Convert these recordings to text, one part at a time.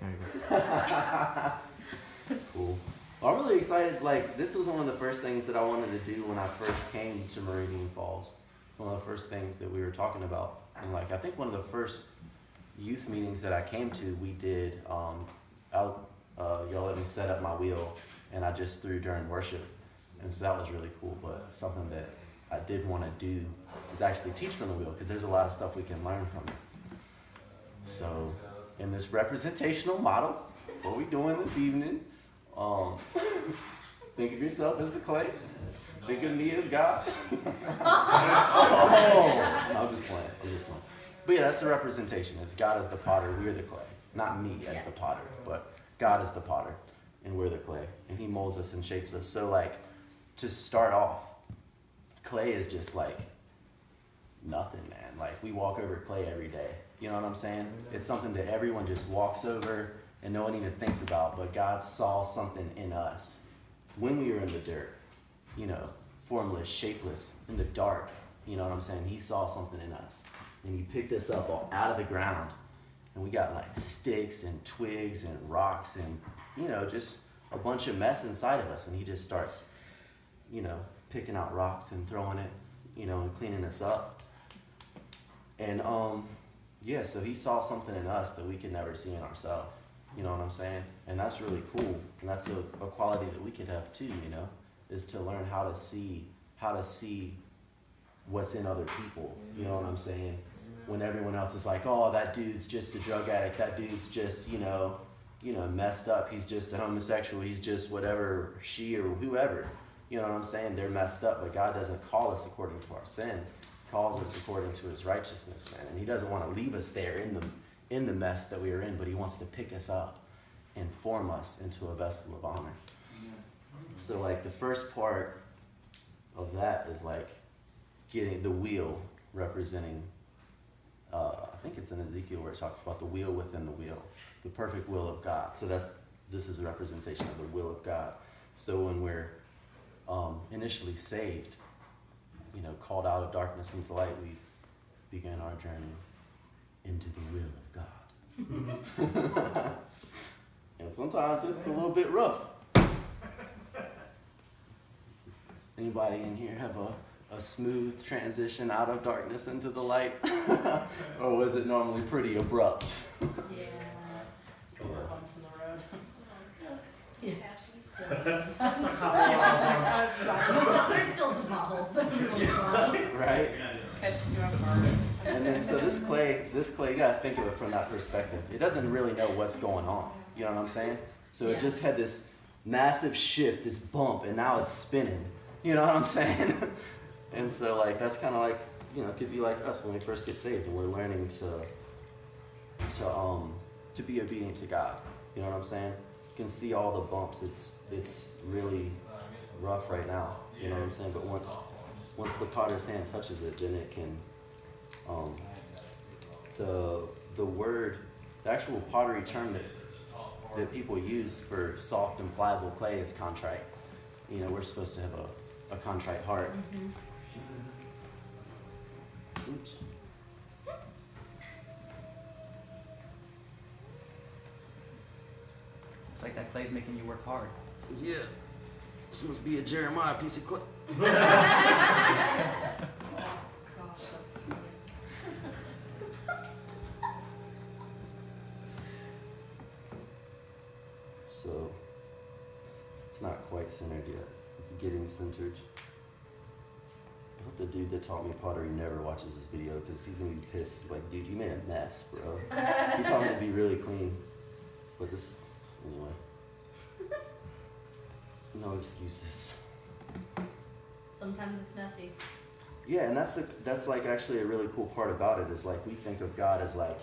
There you go. Cool. Well, I'm really excited. Like, this was one of the first things that I wanted to do when I first came to Meridian Falls. One of the first things that we were talking about. And like, I think one of the first youth meetings that I came to, we did, y'all let me set up my wheel, and I just threw during worship. And so that was really cool, but something that I did want to do is actually teach from the wheel, because there's a lot of stuff we can learn from it. So, in this representational model, what we doing this evening, think of yourself as the clay. Think of me as God. I'm just playing. But yeah, that's the representation. It's God as the potter, we're the clay. Not me as the potter, but God is the potter, and we're the clay. And he molds us and shapes us. So like, to start off, clay is just like nothing, man. Like, we walk over clay every day. You know what I'm saying? It's something that everyone just walks over and no one even thinks about, but God saw something in us when we were in the dirt, you know, formless, shapeless, in the dark. You know what I'm saying? He saw something in us, and he picked us up all out of the ground, and we got like sticks and twigs and rocks and, you know, just a bunch of mess inside of us, and he just starts, you know, picking out rocks and throwing it, you know, and cleaning us up. And yeah, so he saw something in us that we could never see in ourselves. You know what I'm saying? And that's really cool. And that's a quality that we could have too, you know, is to learn how to see what's in other people. You know what I'm saying? When everyone else is like, oh, that dude's just a drug addict, that dude's just, you know, messed up, he's just a homosexual, he's just whatever, she or whoever. You know what I'm saying? They're messed up, but God doesn't call us according to our sin. He calls us according to his righteousness, man. And he doesn't want to leave us there in the mess that we are in, but he wants to pick us up and form us into a vessel of honor. So like, the first part of that is like getting the wheel representing, I think it's in Ezekiel where it talks about the wheel within the wheel, the perfect will of God. So this is a representation of the will of God. So when we're initially saved, you know, called out of darkness into light, we began our journey into the will of God. And sometimes it's a little bit rough. Anybody in here have a smooth transition out of darkness into the light? Or was it normally pretty abrupt? Yeah. Bumps in the road. Yeah. There's still some potholes. Right? And then so this clay, you gotta think of it from that perspective. It doesn't really know what's going on. You know what I'm saying? So it just had this massive shift, this bump, and now it's spinning. You know what I'm saying? And so like, that's kind of like, you know, it could be like us when we first get saved and we're learning to be obedient to God. You know what I'm saying? You can see all the bumps. It's really rough right now. You know what I'm saying? But once the potter's hand touches it, then it can, the word, the actual pottery term that people use for soft and pliable clay is contrite. You know, we're supposed to have a contrite heart. Mm-hmm. Oops. It's like that clay's making you work hard. Yeah. This must be a Jeremiah piece of clay. Oh gosh, that's funny. So, it's not quite centered yet. It's getting centered. I hope the dude that taught me pottery never watches this video, because he's gonna be pissed. He's like, dude, you made a mess, bro. He taught me to be really clean. But this, anyway. No excuses. Sometimes it's messy. Yeah, and that's like actually a really cool part about it, is like, we think of God as like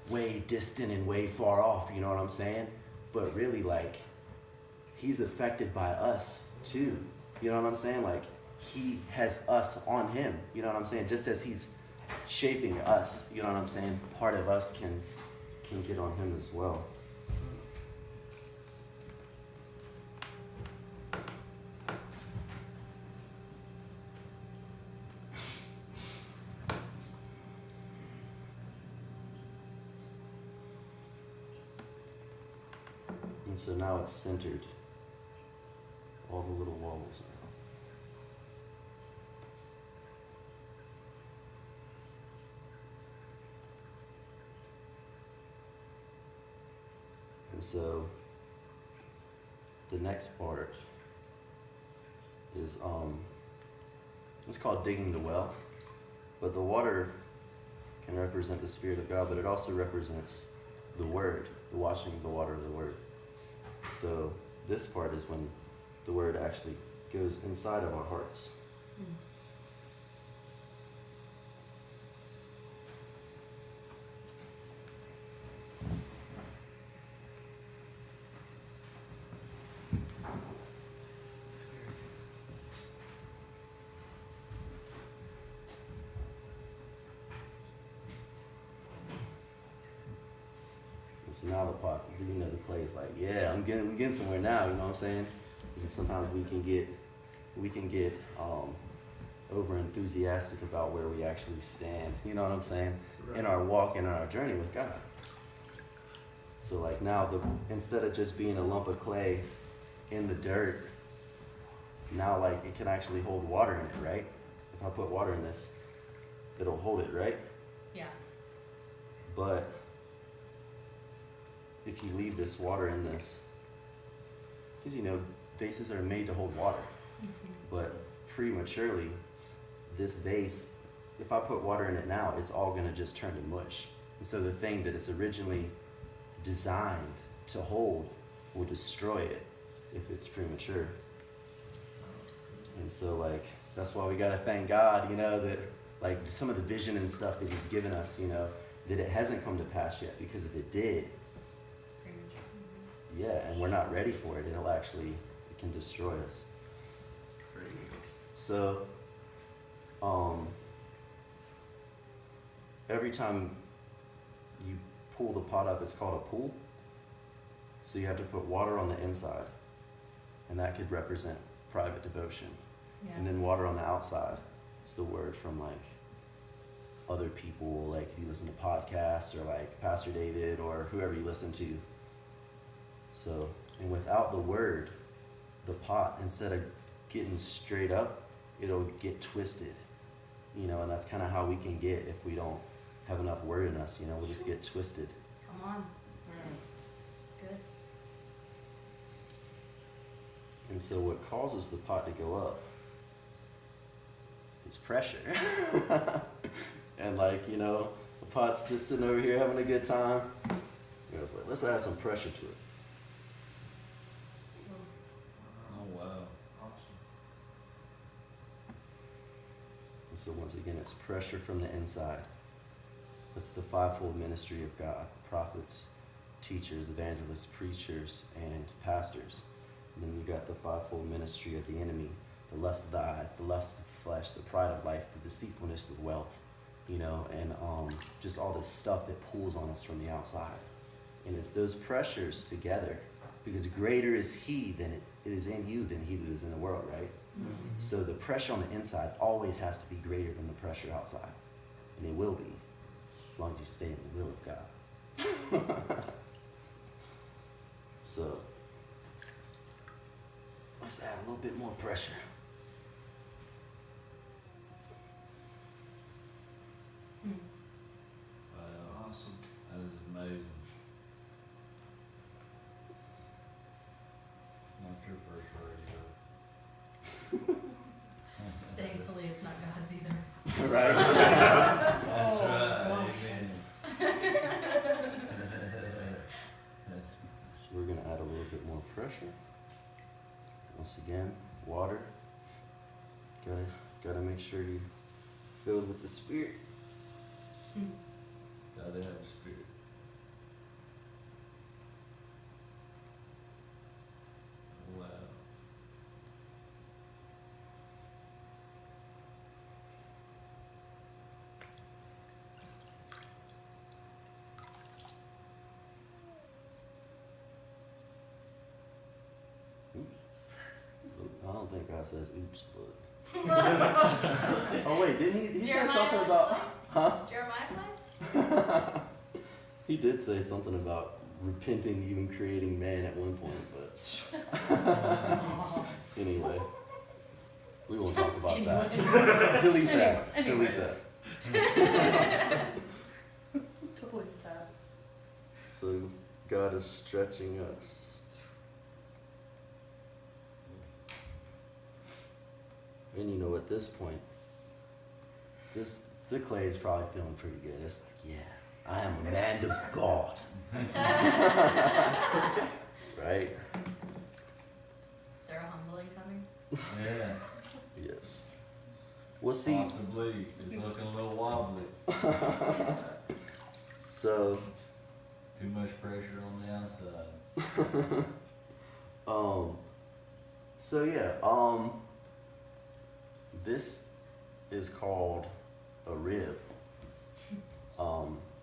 way distant and way far off, you know what I'm saying? But really, like, he's affected by us too. You know what I'm saying? Like, he has us on him. You know what I'm saying? Just as he's shaping us, you know what I'm saying? Part of us can get on him as well. And so now it's centered. All the little wobbles are. And so the next part is it's called digging the well. But the water can represent the Spirit of God, but it also represents the Word, the washing of the water of the Word. So this part is when the Word actually goes inside of our hearts. So now the pot, the clay is like, yeah, we're getting somewhere now, you know what I'm saying? Because sometimes we can get over enthusiastic about where we actually stand, you know what I'm saying? Right. In our walk and our journey with God. So like now instead of just being a lump of clay in the dirt, now like it can actually hold water in it, right? If I put water in this, it'll hold it, right? Yeah. But if you leave this water in this, because vases are made to hold water, but prematurely, this vase, if I put water in it now, it's all going to just turn to mush. And so the thing that it's originally designed to hold will destroy it if it's premature. And so like, that's why we got to thank God, that like some of the vision and stuff that He's given us, that it hasn't come to pass yet, because if it did, yeah, and we're not ready for it, it can destroy us. So, every time you pull the pot up, it's called a pull. So you have to put water on the inside, and that could represent private devotion. Yeah. And then water on the outside is the word from like other people, like if you listen to podcasts or like Pastor David or whoever you listen to. So, and without the word, the pot, instead of getting straight up, it'll get twisted, and that's kind of how we can get if we don't have enough word in us, we'll just get twisted. Come on. It's good. And so what causes the pot to go up is pressure. And like, the pot's just sitting over here having a good time. It's like, let's add some pressure to it. So once again, it's pressure from the inside. That's the fivefold ministry of God: prophets, teachers, evangelists, preachers, and pastors. And then you got the fivefold ministry of the enemy: the lust of the eyes, the lust of the flesh, the pride of life, the deceitfulness of wealth, and just all this stuff that pulls on us from the outside. And it's those pressures together, because greater is He than it is in you than he that is in the world, right? Mm-hmm. So the pressure on the inside always has to be greater than the pressure outside. And it will be, as long as you stay in the will of God. So, let's add a little bit more pressure. Wow, awesome. That is amazing. Not your first rodeo. Thankfully, it's not God's either. Right? That's right. Amen. So we're going to add a little bit more pressure. Once again, water. Gotta make sure you're filled with the Spirit. Gotta have Spirit. Wow. I don't think God says oops, but. Oh wait, didn't he say Jeremiah something about? play? Huh? Jeremiah play? He did say something about repenting even creating man at one point, but anyway, we won't talk about that. Delete that. Delete that. Delete that. So God is stretching us. And you know, at this point, the clay is probably feeling pretty good. It's like, yeah, I am a man of God. Right? Is there a humbling coming? Yeah, Yes. Well, see, possibly. It's looking a little wobbly. so, Too much pressure on the outside. so yeah, this is called a rib.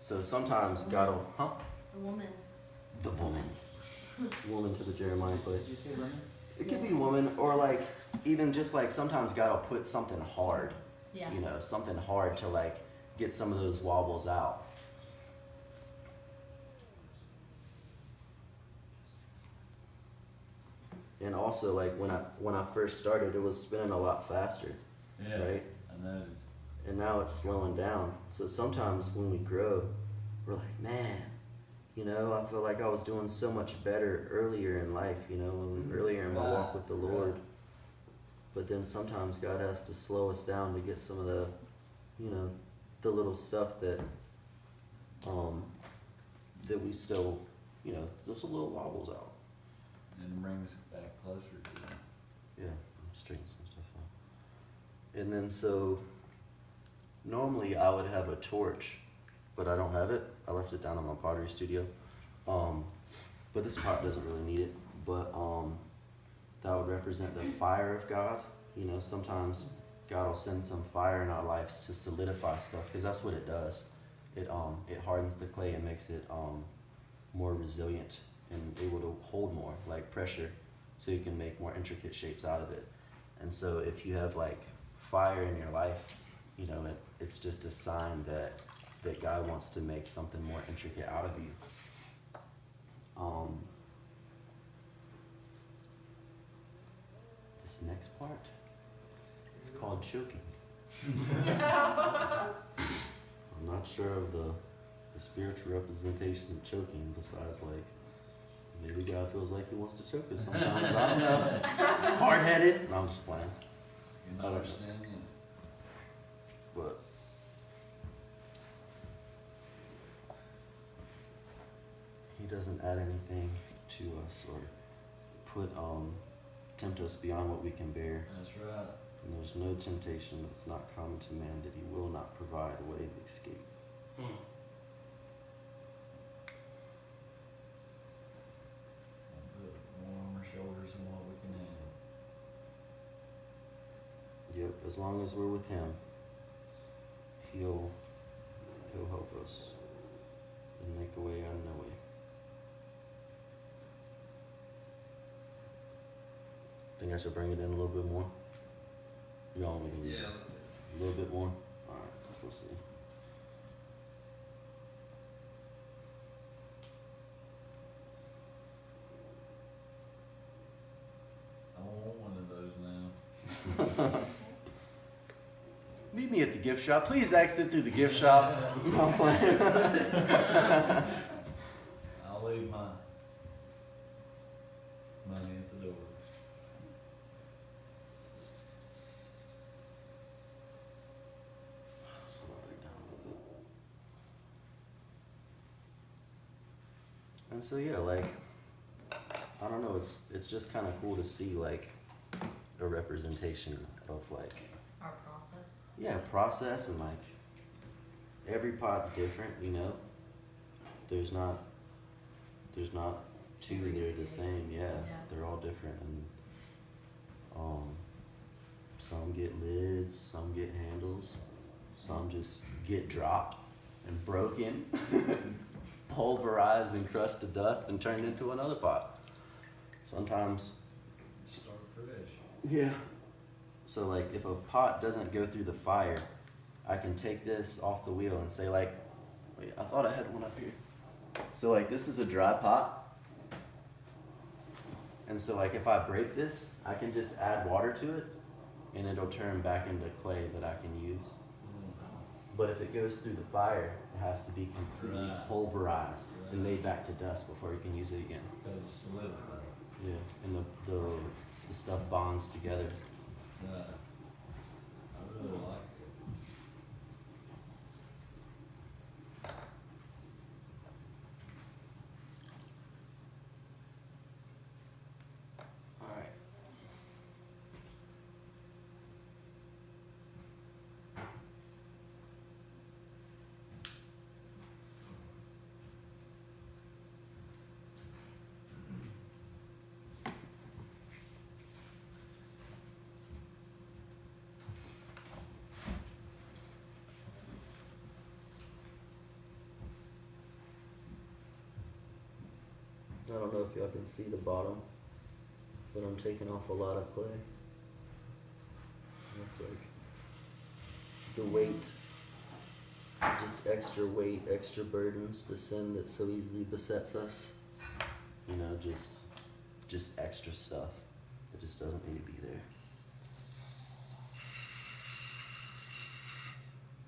So sometimes God will, It's the woman. the woman to the Jeremiah play. Did you say women? It could be woman, or like, even just like sometimes God will put something hard, Yeah. you know, something hard to like get some of those wobbles out. And also, like when I first started, it was spinning a lot faster, Yeah, right? I noticed. And now it's slowing down. So sometimes when we grow, we're like, man, you know, I feel like I was doing so much better earlier in life, you know, earlier in my walk with the Lord. But then sometimes God has to slow us down to get some of the, you know, the little stuff that that we still, you know, there's a little wobbles out. And brings it back closer to them. Yeah, straighten some stuff out. And then so normally I would have a torch, but I don't have it. I left it down in my pottery studio. But this pot doesn't really need it. But that would represent the fire of God. You know, sometimes God will send some fire in our lives to solidify stuff, because that's what it does. It hardens the clay and makes it more resilient and able to hold more, like pressure, so you can make more intricate shapes out of it. And so if you have like fire in your life, you know, it's just a sign that God wants to make something more intricate out of you. This next part is called choking. I'm not sure of the spiritual representation of choking, besides like maybe God feels like he wants to choke us sometimes. I don't know. Hard-headed. No, I'm just playing. You I don't know. understand it? But he doesn't add anything to us or put tempt us beyond what we can bear. That's right. And there's no temptation that's not common to man that he will not provide a way of escape. We'll put more on our shoulders than what we can handle. Yep, as long as we're with him, he'll help us and make a way out of no way. Think I should bring it in a little bit more? You all want me to Yeah. a little bit more? Alright, we'll see. I want one of those now. Meet me at the gift shop. Please exit through the gift shop. No, I'm playing. I'll leave my money at the door. Slow it down a little bit. And so yeah, like, I don't know, it's just kind of cool to see like a representation of like, Our process. yeah, process, and like every pot's different, you know. There's not two that are the same. Yeah, Yeah. they're all different, and some get lids, some get handles, some just get dropped and broken, pulverized and crushed to dust and turned into another pot. Sometimes, Start fresh. yeah. So like if a pot doesn't go through the fire, I can take this off the wheel and say like, wait, I thought I had one up here. So like this is a dry pot. And so like if I break this, I can just add water to it and it'll turn back into clay that I can use. But if it goes through the fire, it has to be completely Right. pulverized and made back to dust before you can use it again. Because it's solidified. Yeah, and the stuff bonds together. Right. I really like it. All right. I don't know if y'all can see the bottom, but I'm taking off a lot of clay. That's like the weight, just extra weight, extra burdens, the sin that so easily besets us. You know, just extra stuff that just doesn't need to be there.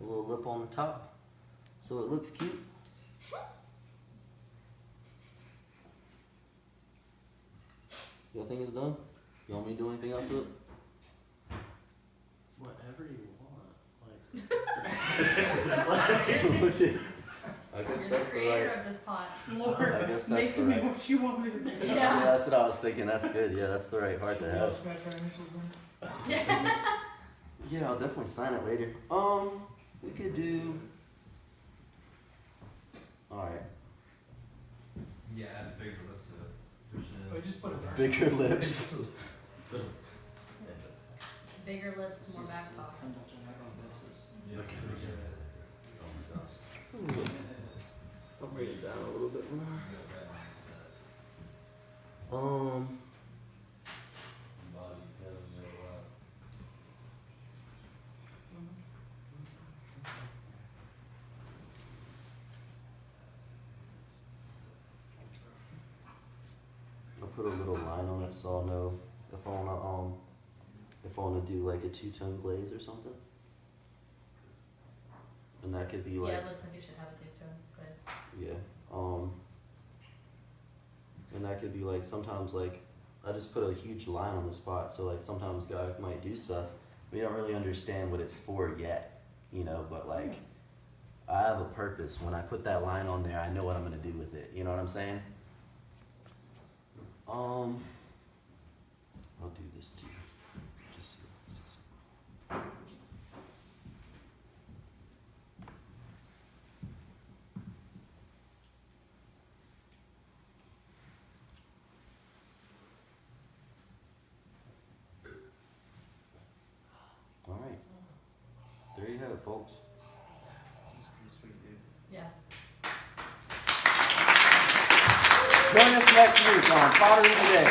A little lip on the top, so it looks cute. Y'all think it's done? You want me to do anything else to it? Whatever you want. I guess You're the that's the creator right. of this pot. Lord, I guess that's make the me right. what you want me to be. Yeah. That's what I was thinking. That's good. Yeah, that's the right heart to have. Yeah, I'll definitely sign it later. We could do. All right. Yeah, add bigger lips to it. Oh, just put it Bigger lips. Bigger lips, more back talk. I'll bring it down a little bit more. I'll put a little line on it so I'll know if I wanna do like a two-tone glaze or something. And that could be like Yeah, it looks like it should have a two-tone glaze. yeah. And that could be like sometimes like I just put a huge line on the spot, so like sometimes God might do stuff we don't really understand what it's for yet, you know, but like I have a purpose. When I put that line on there, I know what I'm gonna do with it. You know what I'm saying? I'll do this too. Just all right. There you have it, folks. He's pretty sweet, dude. Yeah. Join us next week on Pottery Demo.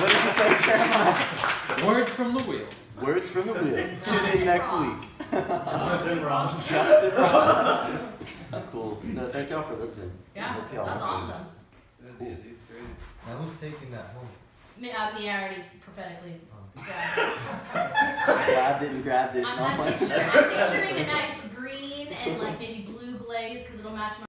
What did you say, Jeremiah? Words from the wheel. Words from the wheel. Tune in next week. Jonathan Ross. Jonathan Ross. Cool. No, thank y'all for listening. Yeah, Hope y'all that's listen. awesome. Good idea, dude. Great. I was taking that home. Me, I already prophetically grabbed it. Grabbed it and grabbed it. I'm picturing a nice green and like maybe blue glaze because it'll match my